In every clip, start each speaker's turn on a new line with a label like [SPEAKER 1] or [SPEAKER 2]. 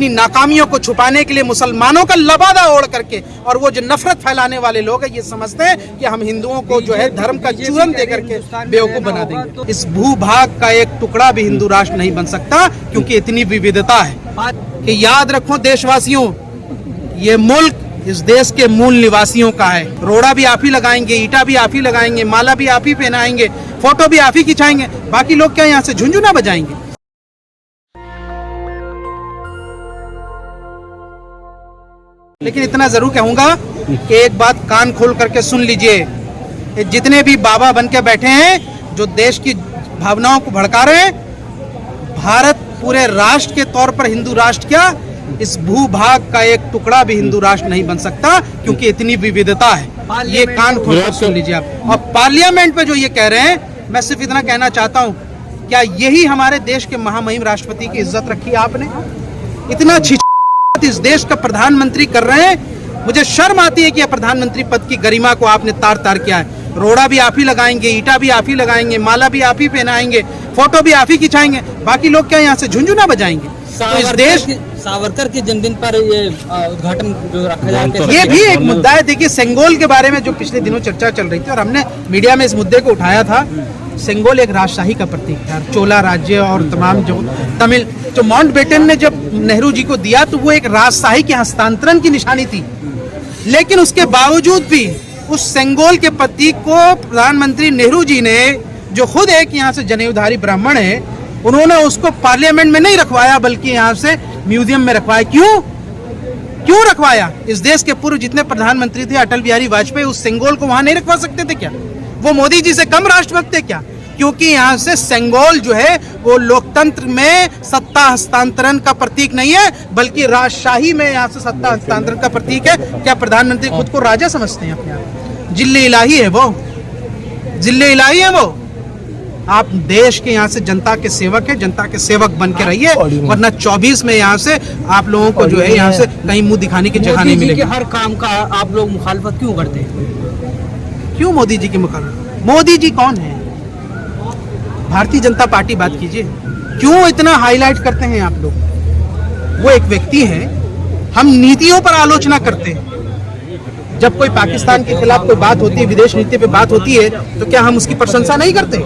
[SPEAKER 1] अपनी नाकामियों को छुपाने के लिए मुसलमानों का लबादा ओढ़ करके, और वो जो नफरत फैलाने वाले लोग हैं ये समझते हैं कि हम हिंदुओं को जो है धर्म का चूरन दे करके बेवकूफ बना देंगे। इस भूभाग का एक टुकड़ा भी हिंदू राष्ट्र नहीं बन सकता, क्योंकि इतनी विविधता है कि याद रखो देशवासियों, ये मुल्क इस देश के मूल निवासियों का है। रोड़ा भी आप ही लगाएंगे, ईटा भी आप ही लगाएंगे, माला भी आप ही पहनाएंगे, फोटो भी आप ही खिंचाएंगे, बाकी लोग क्या यहाँ से झुंझुना बजाएंगे? लेकिन इतना जरूर कहूंगा कि एक बात कान खोल करके सुन लीजिए, जितने भी बाबा बन के बैठे हैं जो देश की भावनाओं को भड़का रहे हैं, भारत पूरे राष्ट्र के तौर पर हिंदू राष्ट्र क्या, इस भूभाग का एक टुकड़ा भी हिंदू राष्ट्र नहीं बन सकता, क्योंकि इतनी विविधता है। ये कान खोल कर सुन लीजिए आप। और पार्लियामेंट में जो ये कह रहे हैं, मैं सिर्फ इतना कहना चाहता हूँ, क्या यही हमारे देश के महामहिम राष्ट्रपति की इज्जत रखी आपने? इतना इस देश का प्रधानमंत्री कर रहे हैं, मुझे शर्म आती है कि प्रधानमंत्री पद की गरिमा को आपने तार तार किया है। रोड़ा भी आप ही लगाएंगे, ईटा भी आप ही लगाएंगे, माला भी आप ही पहनाएंगे, फोटो भी आप ही खिंचाएंगे, बाकी लोग क्या यहाँ से झुंझुना बजाएंगे? तो इस देश
[SPEAKER 2] सावरकर के जन्मदिन पर ये उद्घाटन जो रखा जाता है,
[SPEAKER 1] ये भी एक मुद्दा है। देखिए, सेंगोल के बारे में जो पिछले दिनों चर्चा चल रही थी और हमने मीडिया में इस मुद्दे को उठाया था, सेंगोल एक राजशाही का प्रतीक था। चोला राज्य और तमाम जो तमिल जो माउंटबेटन ने जब नेहरू जी को दिया तो वो एक राजशाही के हस्तांतरण की निशानी थी, लेकिन उसके बावजूद भी उस सेंगोल के प्रतीक को प्रधानमंत्री नेहरू जी ने, जो खुद एक यहाँ से जनेऊधारी ब्राह्मण है, उन्होंने उसको पार्लियामेंट में नहीं रखवाया बल्कि यहाँ से म्यूजियम में रखवाया। क्यों रखवाया? इस देश के पूर्व जितने प्रधानमंत्री थे, अटल बिहारी वाजपेयी, उस सेंगोल को वहां नहीं रखवा सकते थे क्या? वो मोदी जी से कम राष्ट्रभक्त थे क्या? क्योंकि यहाँ से सेंगोल जो है वो लोकतंत्र में सत्ता हस्तांतरण का प्रतीक नहीं है, बल्कि राजशाही में यहाँ से सत्ता हस्तांतरण का प्रतीक है। क्या प्रधानमंत्री खुद को राजा समझते हैं अपने आप? जिल्ले इलाही है वो, जिल्ले इलाही है वो। आप देश के यहाँ से जनता के सेवक है, जनता के सेवक बन के रहिए, वरना 24 में यहाँ से आप लोगों को जो है यहाँ से कहीं मुंह दिखाने की जगह नहीं मिलेगी।
[SPEAKER 2] हर काम का आप लोग मुखालफत क्यों करते हैं?
[SPEAKER 1] क्यों मोदी जी की मुखालफत? मोदी जी कौन है? भारतीय जनता पार्टी बात कीजिए। क्यों इतना हाईलाइट करते हैं आप लोग? वो एक व्यक्ति है, हम नीतियों पर आलोचना करते हैं। जब कोई पाकिस्तान के खिलाफ कोई बात होती है, विदेश नीति पे बात होती है, तो क्या हम उसकी प्रशंसा नहीं करते?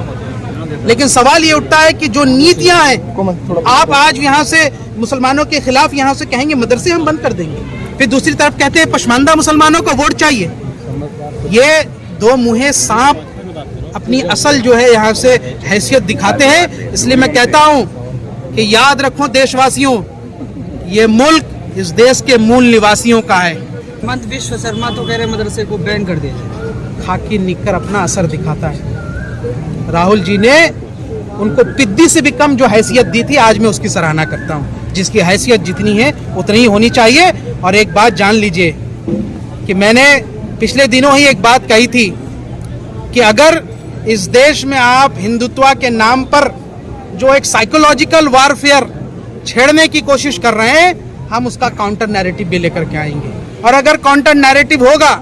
[SPEAKER 1] लेकिन सवाल ये उठता है कि जो नीतियां हैं, आप आज यहाँ से मुसलमानों के खिलाफ यहाँ से कहेंगे मदरसे हम बंद कर देंगे, फिर दूसरी तरफ कहते हैं पशमानदा मुसलमानों को वोट चाहिए। ये दो मुँहे सांप अपनी असल जो है यहाँ से हैसियत दिखाते हैं। इसलिए मैं कहता हूँ कि याद रखो देशवासियों, ये मुल्क इस देश के मूल निवासियों का है।
[SPEAKER 2] हेमंत विश्व शर्मा तो कह रहे मदरसे को बैन कर दिया।
[SPEAKER 1] खाकी निकर अपना असर दिखाता है। राहुल जी ने उनको पिद्दी से भी कम जो हैसियत दी थी, आज मैं उसकी सराहना करता हूँ। जिसकी हैसियत जितनी है उतनी ही होनी चाहिए। और एक बात जान लीजिए कि मैंने पिछले दिनों ही एक बात कही थी कि अगर इस देश में आप हिंदुत्व के नाम पर जो एक साइकोलॉजिकल वारफेयर छेड़ने की कोशिश कर रहे हैं, हम उसका काउंटर नैरेटिव भी लेकर के आएंगे। और अगर काउंटर नैरेटिव होगा,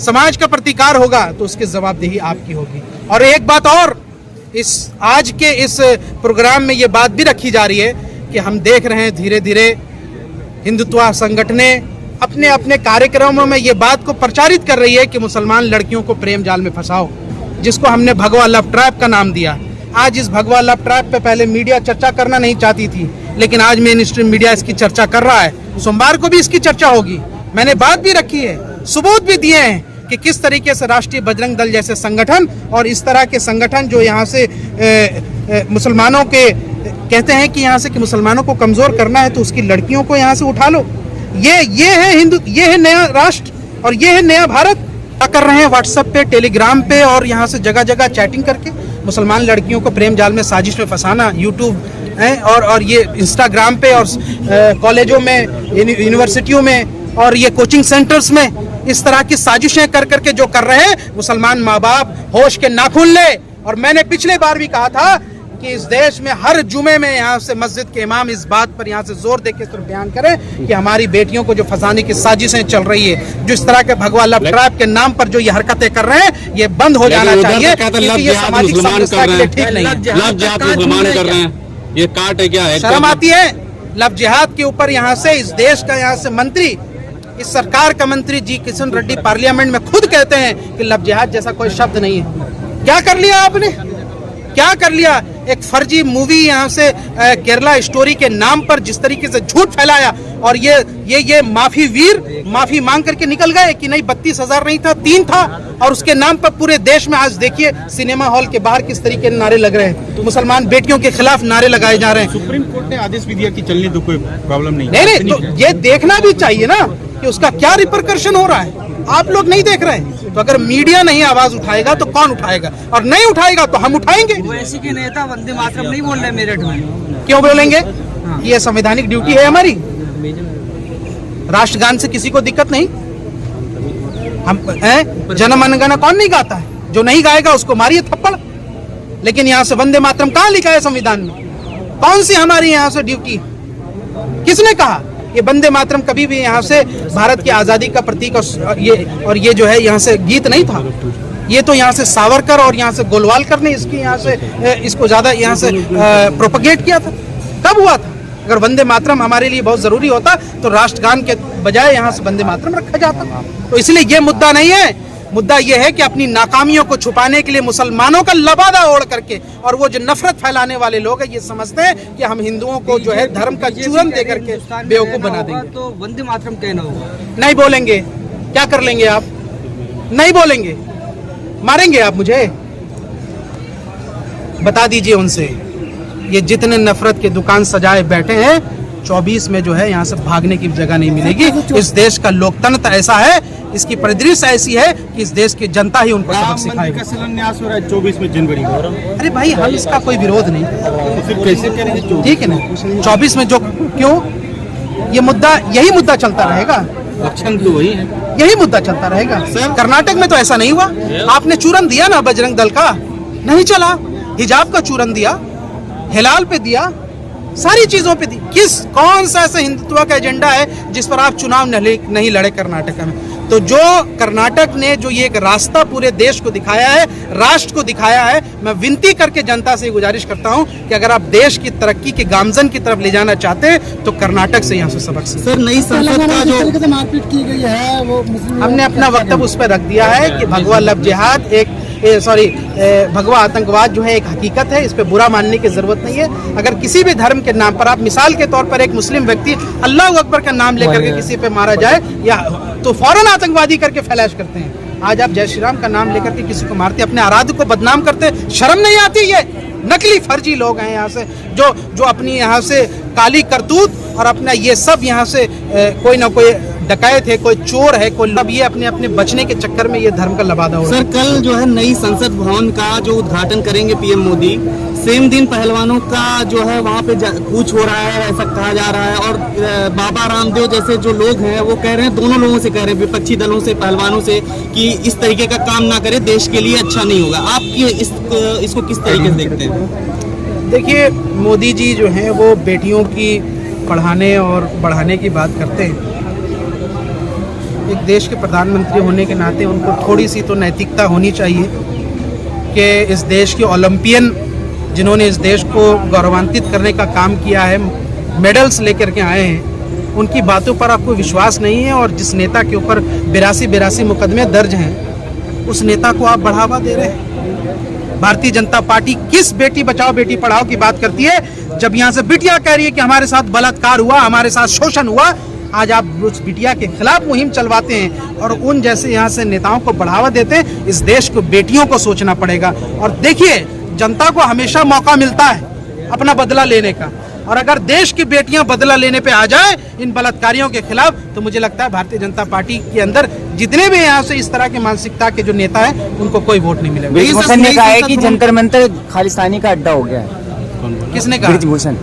[SPEAKER 1] समाज का प्रतिकार होगा, तो उसकी जवाबदेही आपकी होगी। और एक बात और, इस आज के इस प्रोग्राम में ये बात भी रखी जा रही है कि हम देख रहे हैं धीरे धीरे हिंदुत्व संगठनें अपने अपने कार्यक्रमों में ये बात को प्रचारित कर रही है कि मुसलमान लड़कियों को प्रेम जाल में फंसाओ, जिसको हमने भगवा लव ट्रैप का नाम दिया। आज इस भगवा लव ट्रैप पे पहले मीडिया चर्चा करना नहीं चाहती थी, लेकिन आज मेन स्ट्रीम मीडिया इसकी चर्चा कर रहा है। सोमवार को भी इसकी चर्चा होगी। मैंने बात भी रखी है, सबूत भी दिए हैं कि किस तरीके से राष्ट्रीय बजरंग दल जैसे संगठन और इस तरह के संगठन जो यहाँ से मुसलमानों के कहते हैं कि यहाँ से कि मुसलमानों को कमजोर करना है तो उसकी लड़कियों को यहाँ से उठा लो। ये है हिंदू, ये है नया राष्ट्र और ये है नया भारत। क्या कर रहे हैं? व्हाट्सएप पे, टेलीग्राम पे और यहाँ से जगह जगह चैटिंग करके मुसलमान लड़कियों को प्रेम जाल में, साजिश में फंसाना। यूट्यूब है और ये इंस्टाग्राम पे और कॉलेजों में, यूनिवर्सिटियों में और ये कोचिंग सेंटर्स में इस तरह की साजिशें कर करके जो कर रहे हैं, मुसलमान माँ बाप होश के नाखून ले। और मैंने पिछले बार भी कहा था कि इस देश में हर जुमे में यहाँ से मस्जिद के इमाम इस बात पर यहाँ से जोर देके सिर्फ बयान करें कि हमारी बेटियों को जो फंसाने की साजिशें चल रही है, जो इस तरह के भगवा लव ट्रैप के नाम पर जो ये हरकतें कर रहे हैं, ये बंद हो जाना चाहिए। ये सामाजिक समस्या के लिए ठीक नहीं है।
[SPEAKER 3] ये काट है क्या है?
[SPEAKER 1] शर्म आती है? लव जिहाद के ऊपर यहाँ से इस देश का यहाँ से मंत्री, इस सरकार का मंत्री जी किशन रेड्डी पार्लियामेंट में खुद कहते हैं कि लव जिहाद जैसा कोई शब्द नहीं है। क्या कर लिया आपने, क्या कर लिया? एक फर्जी मूवी यहाँ से केरला स्टोरी के नाम पर जिस तरीके से झूठ फैलाया, और ये माफी वीर माफी मांग करके निकल गए कि नहीं 32,000 नहीं था 3 था, और उसके नाम पर पूरे देश में आज देखिए सिनेमा हॉल के बाहर किस तरीके के नारे लग रहे हैं, मुसलमान बेटियों के खिलाफ नारे लगाए जा रहे हैं।
[SPEAKER 3] सुप्रीम कोर्ट ने आदेश भी दिया कि चलने दो, कोई प्रॉब्लम नहीं।
[SPEAKER 1] नहीं, तो ये देखना भी चाहिए ना कि उसका क्या रिपरकशन हो रहा है। आप लोग नहीं देख रहे हैं, तो अगर मीडिया नहीं आवाज उठाएगा तो कौन उठाएगा, और नहीं उठाएगा तो हम उठाएंगे।
[SPEAKER 2] ओवैसी के नेता वंदे मातरम नहीं बोल रहे मेरठ में,
[SPEAKER 1] क्यों बोलेंगे? कि ये संवैधानिक ड्यूटी है हमारी। राष्ट्रगान से किसी को दिक्कत नहीं। हम जन मन गण कौन नहीं गाता है? जो नहीं गाएगा उसको मारिए थप्पड़। लेकिन यहाँ से वंदे मातरम कहाँ लिखा है संविधान में? कौन सी हमारी यहाँ से ड्यूटी? किसने कहा? ये वंदे मातरम कभी भी यहाँ से भारत की आजादी का प्रतीक और ये जो है यहाँ से गीत नहीं था। ये तो यहाँ से सावरकर और यहाँ से गोलवालकर ने इसकी यहाँ से इसको ज्यादा यहाँ से प्रोपगेट किया था। कब हुआ था? अगर वंदे मातरम हमारे लिए बहुत जरूरी होता तो राष्ट्रगान के बजाय यहाँ से वंदे मातरम रखा जाता। तो इसलिए ये मुद्दा नहीं है। मुद्दा यह है कि अपनी नाकामियों को छुपाने के लिए मुसलमानों का लबादा ओढ़ करके, और वो जो नफरत फैलाने वाले लोग हैं ये समझते हैं कि हम हिंदुओं को जो है धर्म का चूरन दे करके बेवकूफ बना देंगे।
[SPEAKER 2] तो वंदे मातरम कहना होगा।
[SPEAKER 1] नहीं बोलेंगे, क्या कर लेंगे आप? नहीं बोलेंगे, मारेंगे आप मुझे? बता दीजिए उनसे। ये जितने नफरत के दुकान सजाए बैठे हैं, 24 में जो है यहाँ से भागने की जगह नहीं मिलेगी। इस देश का लोकतंत्र ऐसा है, इसकी परिदृश्य ऐसी है कि इस देश की जनता ही उनको सबक सिखाएगी।
[SPEAKER 3] 24 में जनवरी में।
[SPEAKER 1] अरे भाई, हम इसका कोई विरोध नहीं,
[SPEAKER 3] तो फिर कैसे करेंगे?
[SPEAKER 1] ठीक है ना? 24 में जो क्यों ये मुद्दा, यही मुद्दा चलता रहेगा।
[SPEAKER 3] लक्षण तो वही है,
[SPEAKER 1] यही मुद्दा चलता रहेगा। कर्नाटक में तो ऐसा नहीं हुआ। आपने चूरन दिया ना बजरंग दल का, नहीं चला। हिजाब का चूरन दिया, हिलाल पे दिया, सारी चीजों पे दी। कौन सा ऐसा हिंदुत्व का एजेंडा है जिस पर आप चुनाव नहीं लड़े कर्नाटक में? तो जो कर्नाटक ने जो ये एक रास्ता पूरे देश को दिखाया है, राष्ट्र को दिखाया है, मैं विनती करके जनता से गुजारिश करता हूं कि अगर आप देश की तरक्की के गामजन की तरफ ले जाना चाहते हैं तो कर्नाटक से यहाँ से सबक सीखें।
[SPEAKER 2] सर, नई संसद का जो
[SPEAKER 4] मारपीट की गई है वो
[SPEAKER 1] हमने अपना वक्तव्य उस पर रख दिया है कि भगवा लव जिहाद भगवा आतंकवाद जो है एक हकीकत है। इस पे बुरा मानने की जरूरत नहीं है। अगर किसी भी धर्म के नाम पर, आप मिसाल के तौर पर एक मुस्लिम व्यक्ति अल्लाह अकबर का नाम लेकर के किसी पे मारा जाए या तो फौरन आतंकवादी करके फैलाश करते हैं। आज आप जय श्री राम का नाम लेकर के किसी को मारते, अपने आराध्य को बदनाम करते, शर्म नहीं आती? ये नकली फर्जी लोग हैं यहाँ से जो अपनी यहाँ से काली करतूत और अपना ये सब यहाँ से कोई ना कोई डकैत है, कोई चोर है, कोई अब ये अपने बचने के चक्कर में ये धर्म का लबादा हो रहा है।
[SPEAKER 2] सर, कल जो है नई संसद भवन का जो उद्घाटन करेंगे पीएम मोदी, सेम दिन पहलवानों का जो है वहाँ पे कूच हो रहा है, ऐसा कहा जा रहा है। और बाबा रामदेव जैसे जो लोग हैं वो कह रहे हैं, दोनों लोगों से कह रहे हैं, विपक्षी दलों से, पहलवानों से, कि इस तरीके का काम ना करे, देश के लिए अच्छा नहीं होगा। आप इसको किस तरीके से देखते हैं?
[SPEAKER 1] देखिए, मोदी जी जो हैं वो बेटियों की पढ़ाने और बढ़ाने की बात करते हैं। एक देश के प्रधानमंत्री होने के नाते उनको थोड़ी सी तो नैतिकता होनी चाहिए कि इस देश के ओलंपियन जिन्होंने इस देश को गौरवान्वित करने का काम किया है, मेडल्स लेकर के आए हैं, उनकी बातों पर आपको विश्वास नहीं है। और जिस नेता के ऊपर 82 मुकदमे दर्ज हैं, उस नेता को आप बढ़ावा दे रहे हैं। भारतीय जनता पार्टी किस बेटी बचाओ बेटी पढ़ाओ की बात करती है, जब यहाँ से बिटिया कह रही है कि हमारे साथ बलात्कार हुआ, हमारे साथ शोषण हुआ। आज आप उस बिटिया के खिलाफ मुहिम चलवाते हैं और उन जैसे यहाँ से नेताओं को बढ़ावा देते हैं। इस देश को बेटियों को सोचना पड़ेगा। और देखिए, जनता को हमेशा मौका मिलता है अपना बदला लेने का, और अगर देश की बेटियां बदला लेने पे आ जाए इन बलात्कारियों के खिलाफ, तो मुझे लगता है भारतीय जनता पार्टी के अंदर जितने भी यहाँ से इस तरह की मानसिकता के जो नेता है उनको कोई वोट नहीं मिलेगा।
[SPEAKER 4] ब्रिजभूषण ने कहा है कि जंतर मंतर खालिस्तानी का अड्डा हो गया है।
[SPEAKER 1] किसने कहा?
[SPEAKER 4] ब्रिजभूषण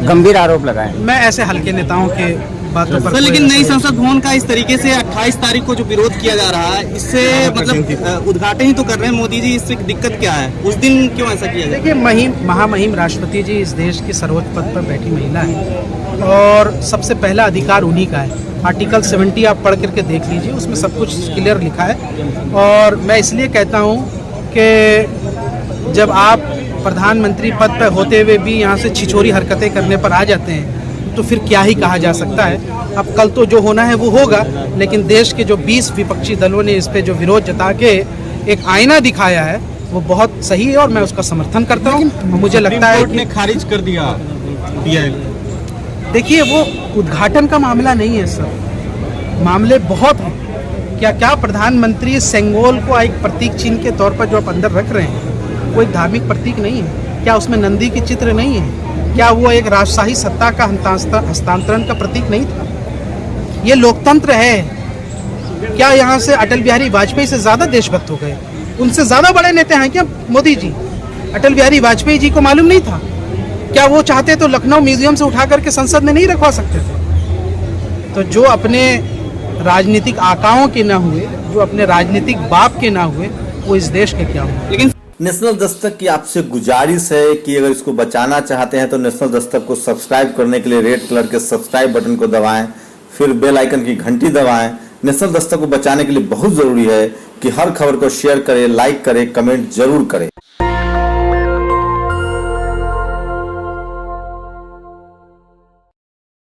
[SPEAKER 4] गंभीर आरोप लगाए।
[SPEAKER 1] मैं ऐसे हल्के नेताओं के बातों पर
[SPEAKER 2] सर, लेकिन नई संसद भवन का इस तरीके से 28 तारीख को जो विरोध किया जा रहा है, इससे मतलब उद्घाटन ही तो कर रहे हैं मोदी जी, इससे दिक्कत क्या है? उस दिन क्यों ऐसा किया जाए?
[SPEAKER 1] देखिए, महामहिम राष्ट्रपति जी इस देश की सर्वोच्च पद पर बैठी महिला है और सबसे पहला अधिकार उन्हीं का है। आर्टिकल 70 आप पढ़ करके देख लीजिए, उसमें सब कुछ क्लियर लिखा है। और मैं इसलिए कहता हूँ कि जब आप प्रधानमंत्री पद पर होते हुए भी यहाँ से छिछोरी हरकतें करने पर आ जाते हैं, तो फिर क्या ही कहा जा सकता है। अब कल तो जो होना है वो होगा, लेकिन देश के जो 20 विपक्षी दलों ने इस पे जो विरोध जता के एक आईना दिखाया है वो बहुत सही है और मैं उसका समर्थन करता हूँ। मुझे लगता है
[SPEAKER 3] कोर्ट
[SPEAKER 1] कि
[SPEAKER 3] ने खारिज कर दिया पीआई।
[SPEAKER 1] देखिए वो उद्घाटन का मामला नहीं है सर, मामले बहुत हैं। क्या प्रधानमंत्री सेंगोल को एक प्रतीक चिन्ह के तौर पर जो आप अंदर रख रहे हैं वो एक धार्मिक प्रतीक नहीं है? क्या उसमें नंदी की चित्र नहीं है? क्या वो एक राजशाही सत्ता का हस्तांतरण का प्रतीक नहीं था? ये लोकतंत्र है। क्या यहाँ से अटल बिहारी वाजपेयी से ज़्यादा देशभक्त हो गए? उनसे ज़्यादा बड़े नेता हैं क्या मोदी जी? अटल बिहारी वाजपेयी जी को मालूम नहीं था? क्या वो चाहते तो लखनऊ म्यूजियम से उठा करके संसद में नहीं रखवा सकते थे? तो जो अपने राजनीतिक आकाओं के ना हुए, जो अपने राजनीतिक बाप के ना हुए, वो इस देश के क्या हुए?
[SPEAKER 2] लेकिन
[SPEAKER 5] नेशनल दस्तक की आपसे गुजारिश है कि अगर इसको बचाना चाहते हैं तो नेशनल दस्तक को सब्सक्राइब करने के लिए रेड कलर के सब्सक्राइब बटन को दबाएं, फिर बेल आइकन की घंटी दबाएं। नेशनल दस्तक को बचाने के लिए बहुत जरूरी है कि हर खबर को शेयर करें, लाइक करें, कमेंट जरूर करें।